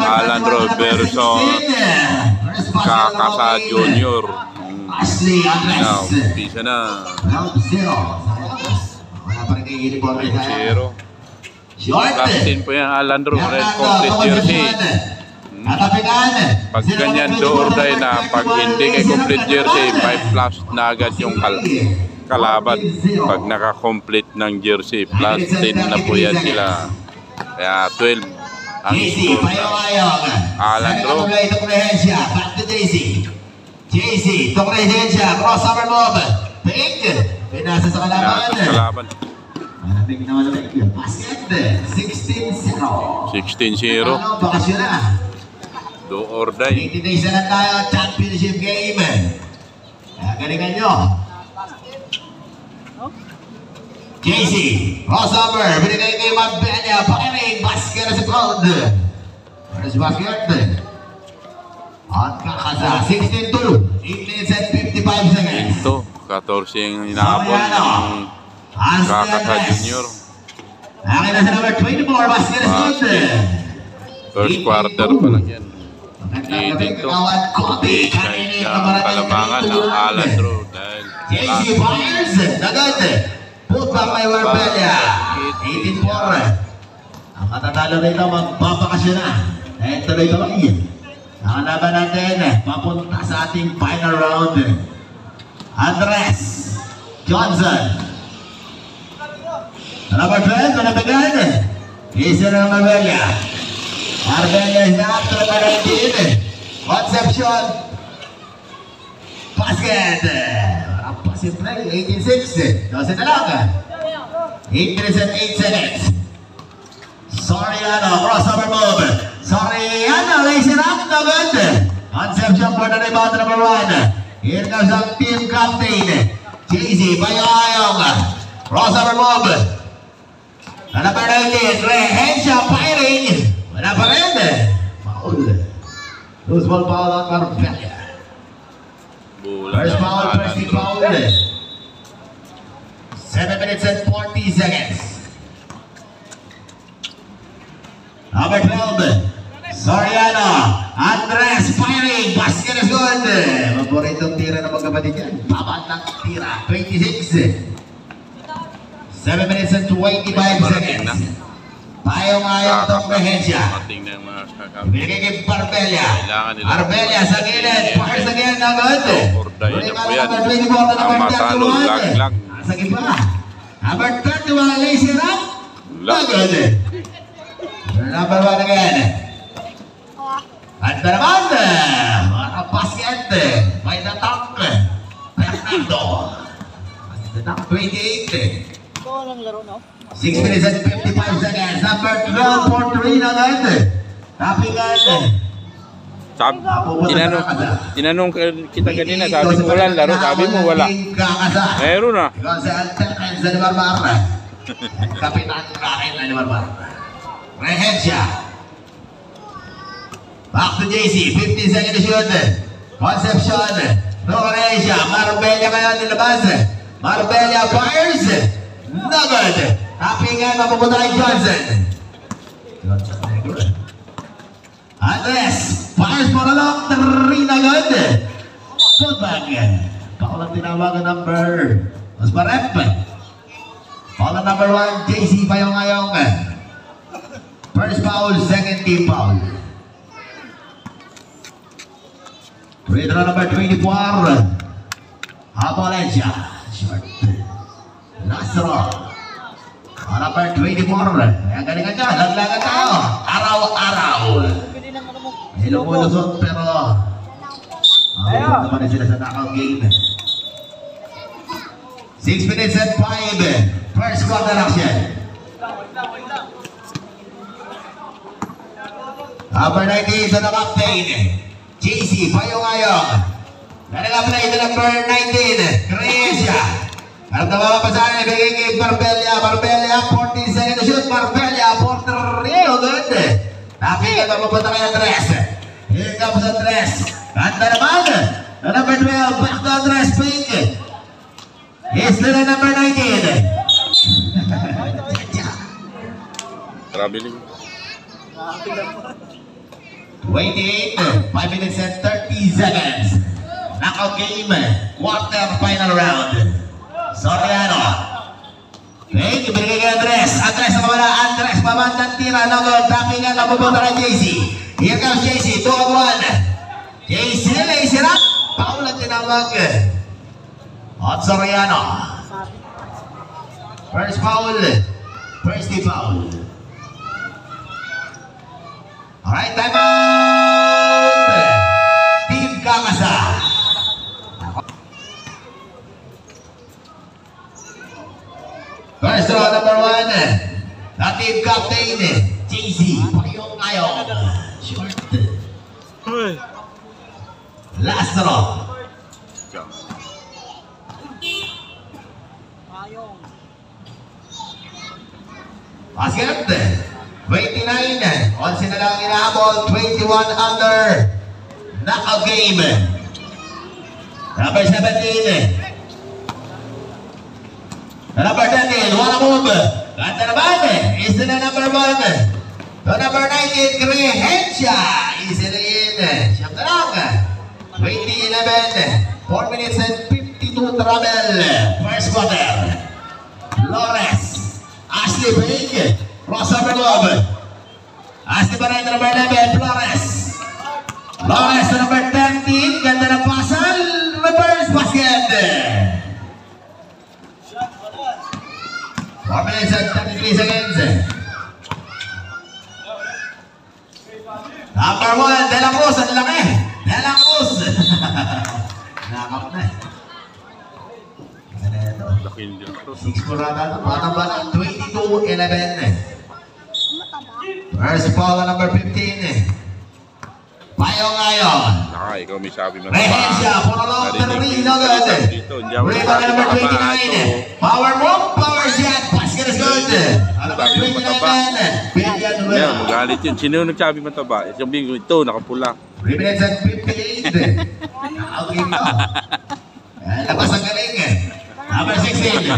Alan Robertson Kakasa Junior. Pisa na 0. Captain po yan, Alan Ro, red complete jersey. Pag ganyan do or die na, pag hindi kay complete jersey, 5+ na agad yung kalaban. Pag naka-complete ng jersey, plus 10 na po yan sila. Kaya 12 ang score ng Alan Ro. Back to JC, Tokresensya, crossover move. Pink, pinasa sa kalaban. Maraming naman na ito. Basket, 16-0. 16-0. Bakasyon na. Do or die. 80 days na lang tayo, championship game. Kaya galingan nyo. JC, crossover, binigay kay Mabenya, pakinig, basket na sa crowd. Where's basket? At Kakasa, 16-2, 8 minutes and 55 seconds. Ito, 14 yung inaabot ng Kakasa Junior. Akin na sa number 24, basket is good. First quarter pa lang yan. Dito, kanyang kalamangan ng Alan Ro dahil JC Fires, nagad. Put back by Marbella, 18-4. Ang matatalo rito, magbabakasyon na. Dahil tuloy-tuloy. Nakalaban natin, papunta sa ating final round. Andres Johnson. Number 12, manabagan. Isa na ng Marbella. Marbella is not to the 19. Concepcion. Basket. Ang pasit play, 18-6. 12 na lang. 8 minutes and 8 seconds. Soriano, crossover move. Soriano, lays it up, no good. Concepcion for the rebound, number 1. Here comes ang team captain. JC, Bayayong. Crossover move. Number 19, Rehensya firing. Wala pa rin. Foul. Loose ball foul on Marbella. First foul, first foul. 7 minutes and 40 seconds. Number 12, Soriano, Andres firing, basket is good. Maboritong tira ng magkapatid yan. Babat ng tira, 26. 7 minutes and 25 seconds. Payong-ayong itong Rehensya. Binigay kay Marbella. Marbella sa gilid, fires again na good. Number 24 na number 31. Nasa giba. Number 31, lays it up. Good. Number 1 again. At naman, mga basket, by the tank, Fernando. The tank, 28. 6 minutes and 55 seconds. Number 12 for 3 na agad. Tapingan. Tinanong kita kanina, sabi mo wala laro, sabi mo wala. Meron na. Ikaw sa Altanan sa Limarmar. Kapitan Kain na Limarmar. Rehensya. Back to JC, 15 seconds to shoot. Concepcion, Rehensya, Marbella ngayon nilabas. Marbella fires. No good. Tapingan, mapupunta kay Johnson. Andres, fires for a long 3 na good. Putback. Paulang tinawagan number. Mas marep. Paulang number 1, JC Payong-ayong. First foul, second team foul. Free throw number 24. Valencia. Short. Nasro. Number 24. Kaya galingan niya. Laglagan tayo. Araw-araw. Nilumusot pero ayaw naman sila sa knockout game. 6 minutes and 5. First quarter action. Number 19 sa captain, JC Payong-ayong. Nag-apply ito number 19, Rehensya. At napapasahan, ibigay kay Marbella. Marbella, 14 seconds to shoot. Marbella, 4-3. O good. Nakikita mapunta kay Andres. Here comes Andres. Ganda naman. Number 12, back to Andres. Pink. He's the number 19. Grabe din. 28, 5 minutes and 30 seconds. Knockout game, quarter final round. Soriano. Okay, ibigay kay Andres. Andres na kamala. Andres, pamantang tira. Nagod, tapping nga, napupunta kay JC. Here comes JC, 2 on 1. JC, lazy rap. Paul ang tinawag. At Soriano. First foul. First foul. Alright, time out! Team Kakasa. First draw number 1. The team captain, JC Payong-Ayong. Short. Last draw. Basket. 29, 11 na lang inahabol, 21 under. Knockout game. Number 17. Number 13, wanna move. Ganda naman. Isa na number 1. To number 19, Grehencia. Isa na yun. Siyam na lang. 20-11. 4 minutes and 52 travel. First quarter. Flores. Ashley Payne. Crossover lob. Ashley pa rin number 11, Flores. Flores na number 13. Ganda ng pasal. Reverse basket. 4 minutes and 33 seconds. Number 1, De La Cruz. Ang laki. De La Cruz. Nakap na eh. Laki yun. 6 kurata. Matamba na. 22-11. First foul number 15. Payong-Ayong. Ikaw may sabi mo. Rehencia, Porolong, Terry, no good. Rebound number 29. Power move, power shot. Basket is good. Number 29 man. Billion Yan, well. magalit yun. Sino yung nagsabi mataba? Yung bingo ito, nakapula. 3 minutes and 58. Okay mo. Labas ang galing. Number 16.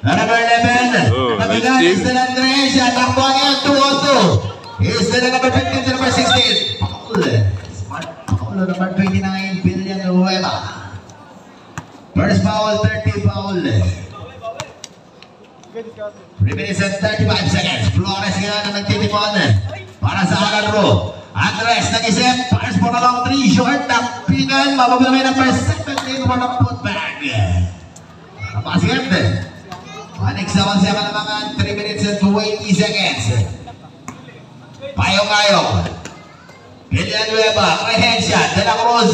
Number 11. Nabigan is the Andres. Takbo niya 2-2. Is the number 15 to number 16. Paul. Smart. Paul number 29. Billion Nueva. First foul, 30 foul. 3 minutes and 35 seconds. Flores nga na nagtitipon. Para sa Alan Ro. Andres nag-isip. First for a long 3. Short. Nakpingan. Mabablamay ng first 17 for the putback. Napasigat. Maniksawan siya kalamangan, 3 minutes and 20 seconds. Payong-Ayong. Villanueva, Rehencia, De La Cruz.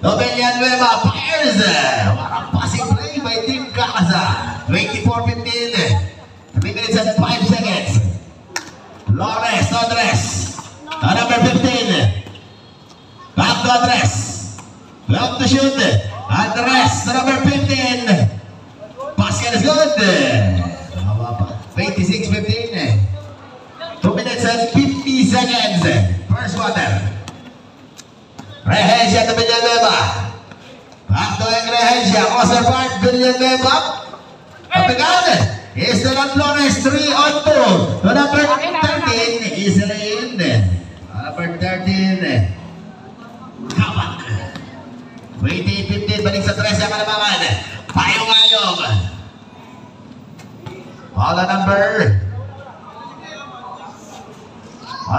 Villanueva, fires. Warang passing play by Team Kakasa. 24-15. 3 minutes and 5 seconds. Flores, Andres. Number 15. Back to Andres. Back to shoot. Andres, number 15. Basket is good. 26-15. 2 minutes and 50 seconds. First quarter. Rehencia to Villanueva. Back to Rehencia. Crosser part. Villanueva. Kapigan. Is the Flores 3 on 2. To number 13. Is the in. Number 13. Kabak. 28-15. Balik sa 13 ang kalamangan. Payong-Ayong. Pala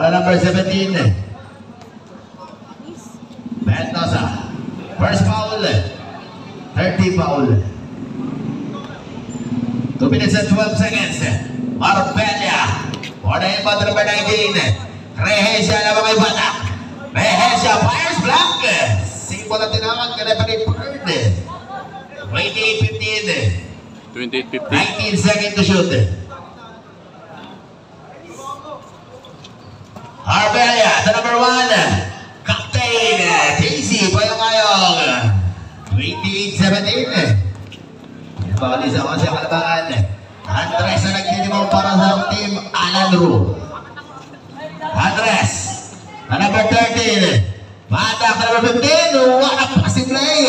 number 17. Mendoza. First foul. 30 foul. 2 minutes and 12 seconds. Marbella. Order yung bata number 19. Rehencia na mga batak. Rehencia fires block. Simple na tinawag ka na pa rin bird. 28-15. 28-15. 19 seconds to shoot. Arbelia, the number 1. Captain, JC Payong-Ayong. 28-17. Pagkalis ako sa kalabangan. Andres na nagtitimaw para sa team Alan Ru. Andres, the number 13. Batak, the number 15. What a passing play.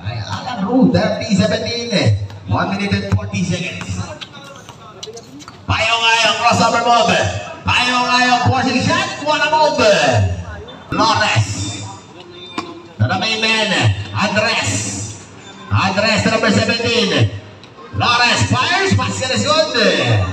Alan Ru, 30-17. 1 minute and 40 seconds. Payong-Ayong, crossover move. Payong Ayaw, forcing shot. One above. Flores. Na may men. Andres na number 17. Flores fires. Basket is good.